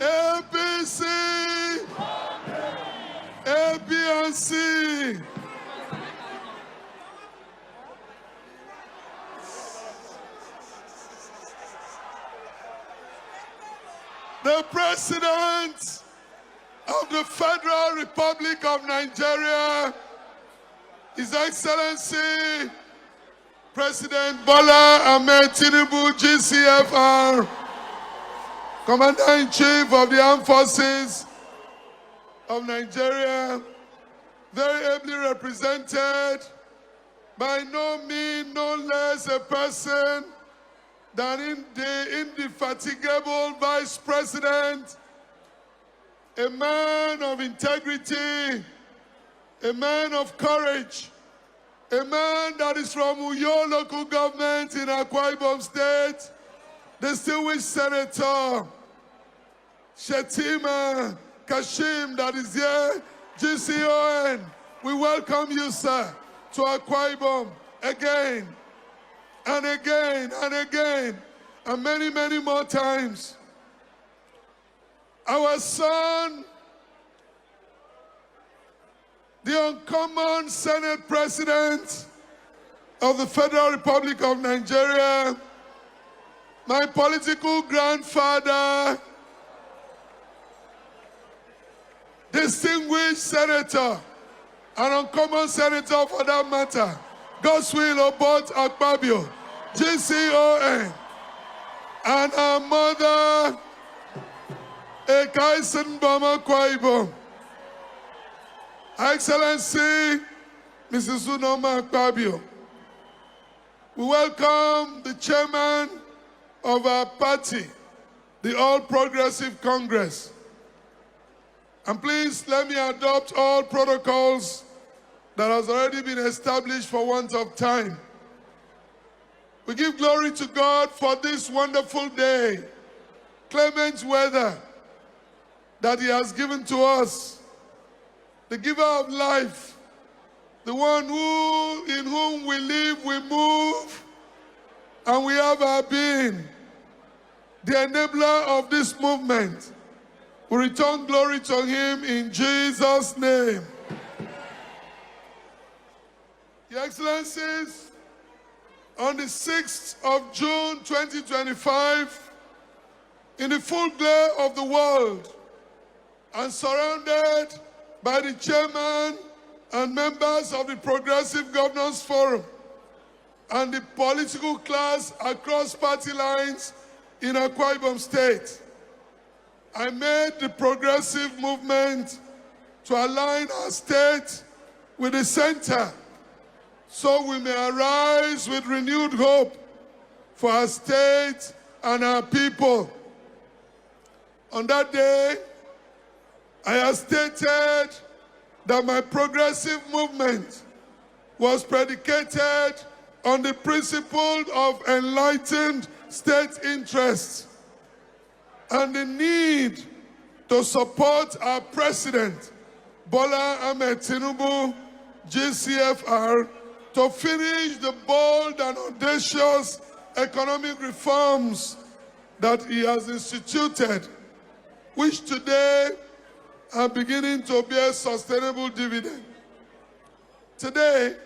APC, APNC. The President of the Federal Republic of Nigeria, His Excellency President Bola Ahmed Tinubu, GCFR, Commander-in-Chief of the Armed Forces of Nigeria, very ably represented by no means, no less a person than the indefatigable Vice President, a man of integrity, a man of courage, a man that is from Uyo local government in Akwa Ibom State, distinguished Senator Shetima Kashim that is here, GCON. We welcome you, sir, to Akwa Ibom again and again and again and many, many more times. Our son, the uncommon Senate President of the Federal Republic of Nigeria, my political grandfather, distinguished senator, an uncommon senator for that matter, Godswill Obot Akpabio, GCON, and our mother, Ekaisen Bama Kwaibo, Excellency Mrs. Unoma Akpabio. We welcome the chairman of our party, the All Progressive Congress. And please let me adopt all protocols that has already been established for want of time. We give glory to God for this wonderful day, clement weather that He has given to us, the giver of life, the one in whom we live, we move, and we have our being, the enabler of this movement. We return glory to Him in Jesus' name. Your Excellencies, on the 6th of June 2025, in the full glare of the world, and surrounded by the chairman and members of the Progressive Governors Forum and the political class across party lines in Akwa Ibom State, I made the progressive movement to align our state with the center so we may arise with renewed hope for our state and our people. On that day, I have stated that my progressive movement was predicated on the principle of enlightened state interests and the need to support our President, Bola Ahmed Tinubu, GCFR, to finish the bold and audacious economic reforms that he has instituted, which today are beginning to bear sustainable dividend. Today,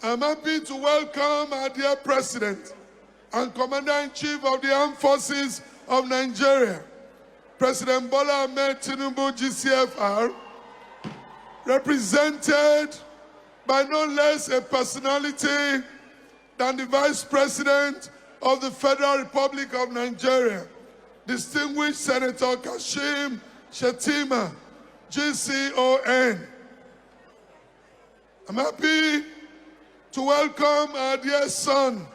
I'm happy to welcome our dear President and Commander-in-Chief of the Armed Forces of Nigeria, President Bola Ahmed Tinubu, GCFR, represented by no less a personality than the Vice President of the Federal Republic of Nigeria, distinguished Senator Kashim Shetima, GCON. I'm happy to welcome our dear son,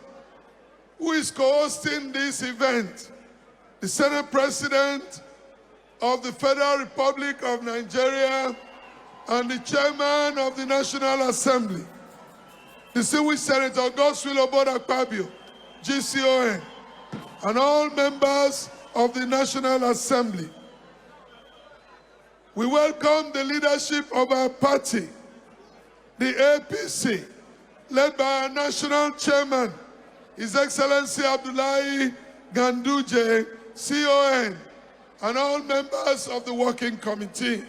who is co-hosting this event, the Senate President of the Federal Republic of Nigeria and the Chairman of the National Assembly, distinguished Senator Godswill Obot Akpabio, GCON, and all members of the National Assembly. We welcome the leadership of our party, the APC, led by our national chairman, His Excellency Abdullahi Ganduje, CON, and all members of the working committee.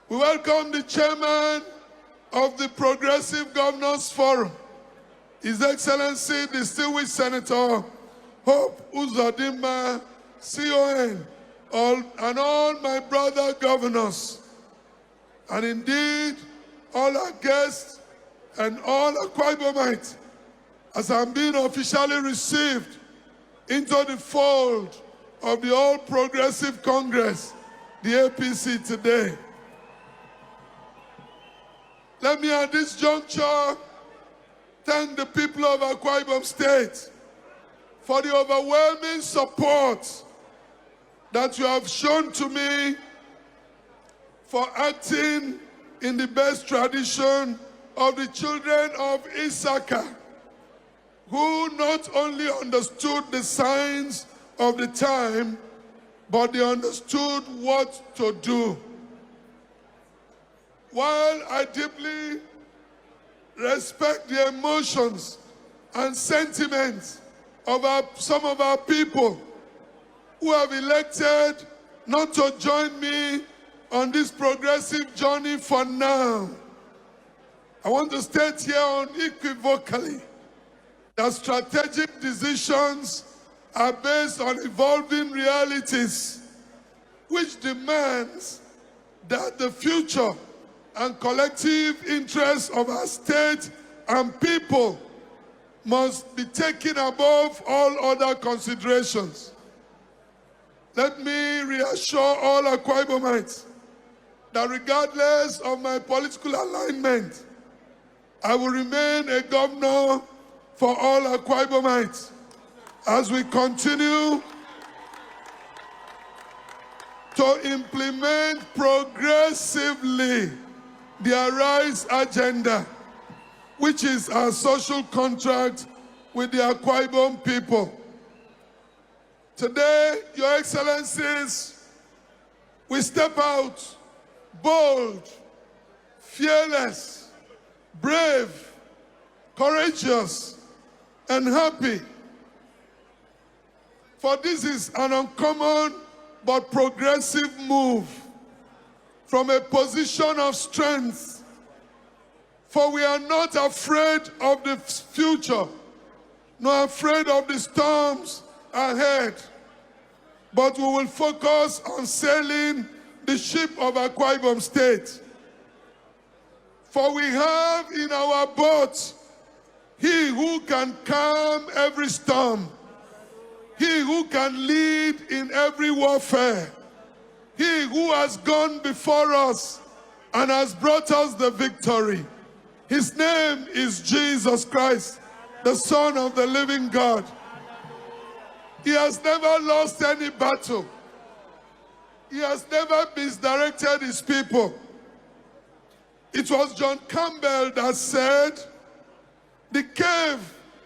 We welcome the chairman of the Progressive Governors Forum, His Excellency Distinguished Senator Hope Uzodimma, CON, and all my brother governors, and indeed all our guests and all Akwa Ibomites, as I'm being officially received into the fold of the All Progressive Congress, the APC, today. Let me at this juncture thank the people of Akwa Ibom State for the overwhelming support that you have shown to me for acting in the best tradition of the children of Isaka, who not only understood the signs of the time, but they understood what to do. While I deeply respect the emotions and sentiments of some of our people who have elected not to join me on this progressive journey for now, I want to state here unequivocally that strategic decisions are based on evolving realities, which demands that the future and collective interests of our state and people must be taken above all other considerations. Let me reassure all Akwa Ibomites that regardless of my political alignment, I will remain a governor for all Akwa Ibomites as we continue to implement progressively the Arise agenda, which is our social contract with the Akwa Ibom people. Today, Your Excellencies, we step out bold, fearless, brave, courageous, and happy. For this is an uncommon but progressive move from a position of strength. For we are not afraid of the future, nor afraid of the storms ahead, but we will focus on sailing the ship of Akwa Ibom State. For we have in our boat He who can calm every storm, He who can lead in every warfare, He who has gone before us and has brought us the victory. His name is Jesus Christ, the Son of the living God. He has never lost any battle. He has never misdirected his people. It was John Campbell that said, "The cave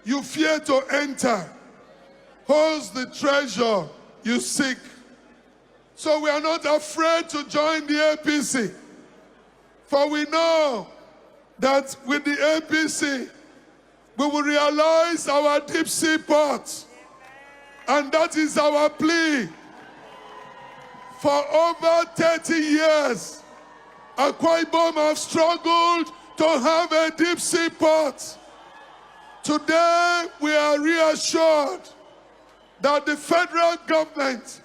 you fear to enter holds the treasure you seek." So we are not afraid to join the APC, for we know that with the APC, we will realize our deep sea port. And that is our plea. For over 30 years, Akwa Ibom have struggled to have a deep sea port. Today, we are reassured that the federal government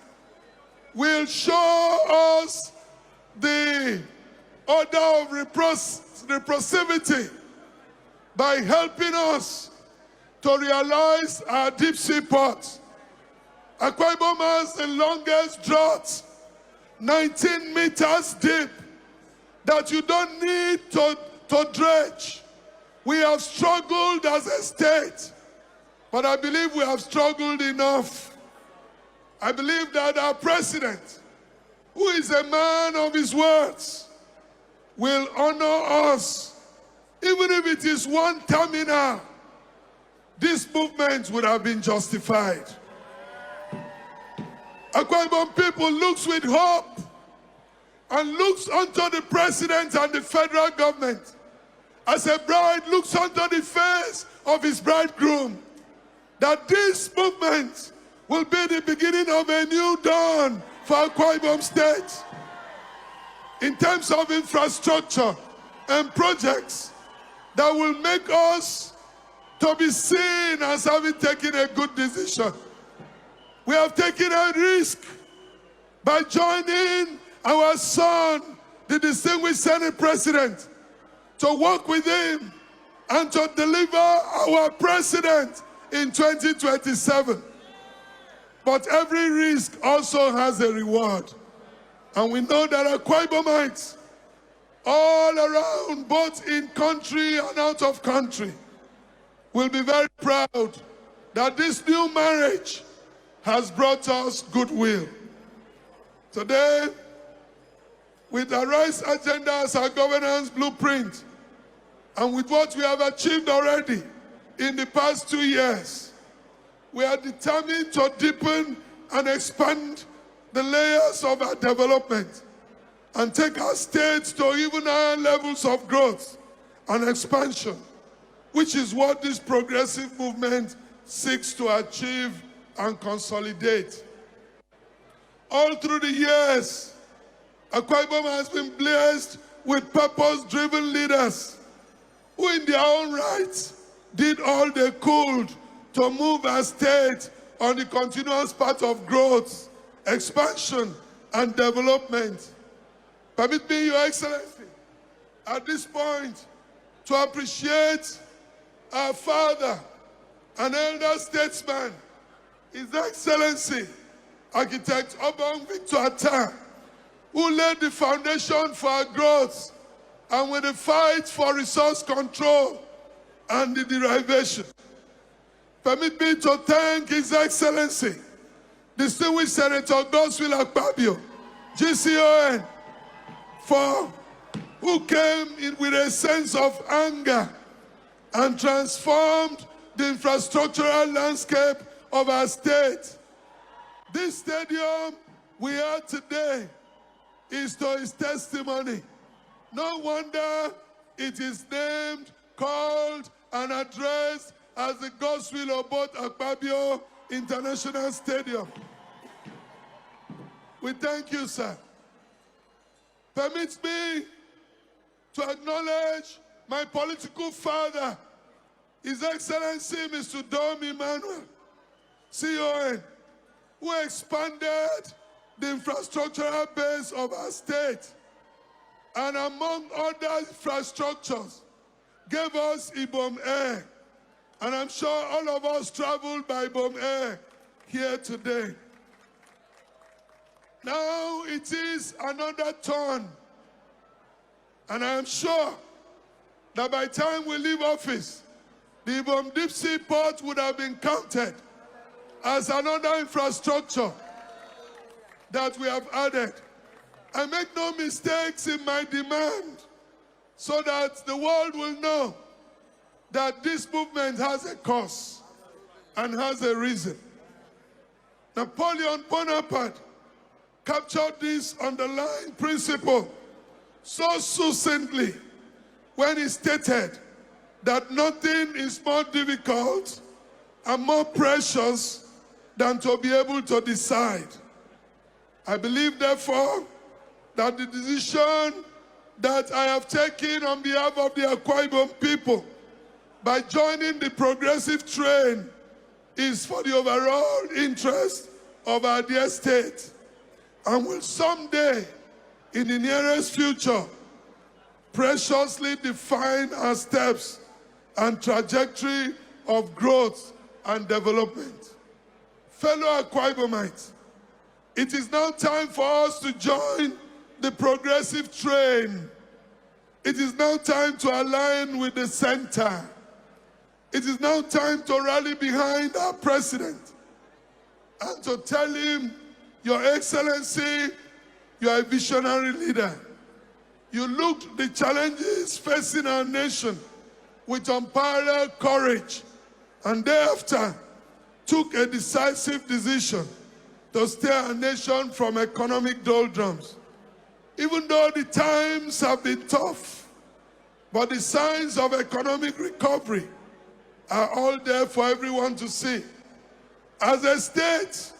will show us the order of reciprocity by helping us to realize our deep sea port. Akwa Ibom has the longest drought, 19 meters deep, that you don't need to dredge. We have struggled as a state, but I believe we have struggled enough. I believe that our president, who is a man of his words, will honor us. Even if it is one terminal, this movement would have been justified. Akwa Ibom people looks with hope and looks unto the president and the federal government as a bride looks unto the face of his bridegroom, that this movement will be the beginning of a new dawn for Akwa Ibom State. In terms of infrastructure and projects that will make us to be seen as having taken a good decision. We have taken a risk by joining our son, the distinguished Senate President, to work with him and to deliver our president in 2027. But every risk also has a reward. And we know that Akwa Ibomites all around, both in country and out of country, will be very proud that this new marriage has brought us goodwill. Today, with the RISE agenda as our governance blueprint, and with what we have achieved already in the past 2 years, we are determined to deepen and expand the layers of our development and take our state to even higher levels of growth and expansion, which is what this progressive movement seeks to achieve and consolidate. All through the years, Akwa Ibom has been blessed with purpose-driven leaders who in their own right did all they could to move our state on the continuous path of growth, expansion, and development. Permit me, Your Excellency, at this point, to appreciate our father, an elder statesman, His Excellency, Architect Obong Victor Atta, who laid the foundation for our growth and with the fight for resource control and the derivation. Permit me to thank His Excellency, distinguished Senator Godswill Akpabio, GCON, who came in with a sense of anger and transformed the infrastructural landscape of our state. This stadium we are today is to his testimony. No wonder it is named, called, and addressed as the Godswill Obot Akpabio International Stadium. We thank you, sir. Permit me to acknowledge my political father, His Excellency Mr. Dom Emmanuel, CON, who expanded the infrastructural base of our state and among other infrastructures gave us Ibom Air. And I'm sure all of us traveled by Ibom Air here today. Now it is another turn. And I am sure that by the time we leave office, the Ibom Deep Sea Port would have been counted as another infrastructure that we have added. I make no mistakes in my demand so that the world will know that this movement has a cause and has a reason. Napoleon Bonaparte captured this underlying principle so succinctly when he stated that nothing is more difficult and more precious than to be able to decide. I believe, therefore, that the decision that I have taken on behalf of the Akwa Ibom people by joining the progressive train is for the overall interest of our dear state and will someday, in the nearest future, preciously define our steps and trajectory of growth and development. Fellow Akwa Ibomites, it is now time for us to join the progressive train. It is now time to align with the center. It is now time to rally behind our president and to tell him, Your Excellency, you are a visionary leader. You looked the challenges facing our nation with unparalleled courage and thereafter took a decisive decision to steer our nation from economic doldrums. Even though the times have been tough, but the signs of economic recovery are all there for everyone to see. As a state,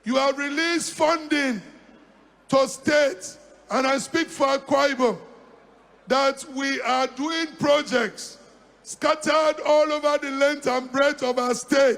you have released funding to states, and I speak for Akwa Ibom, that we are doing projects scattered all over the length and breadth of our state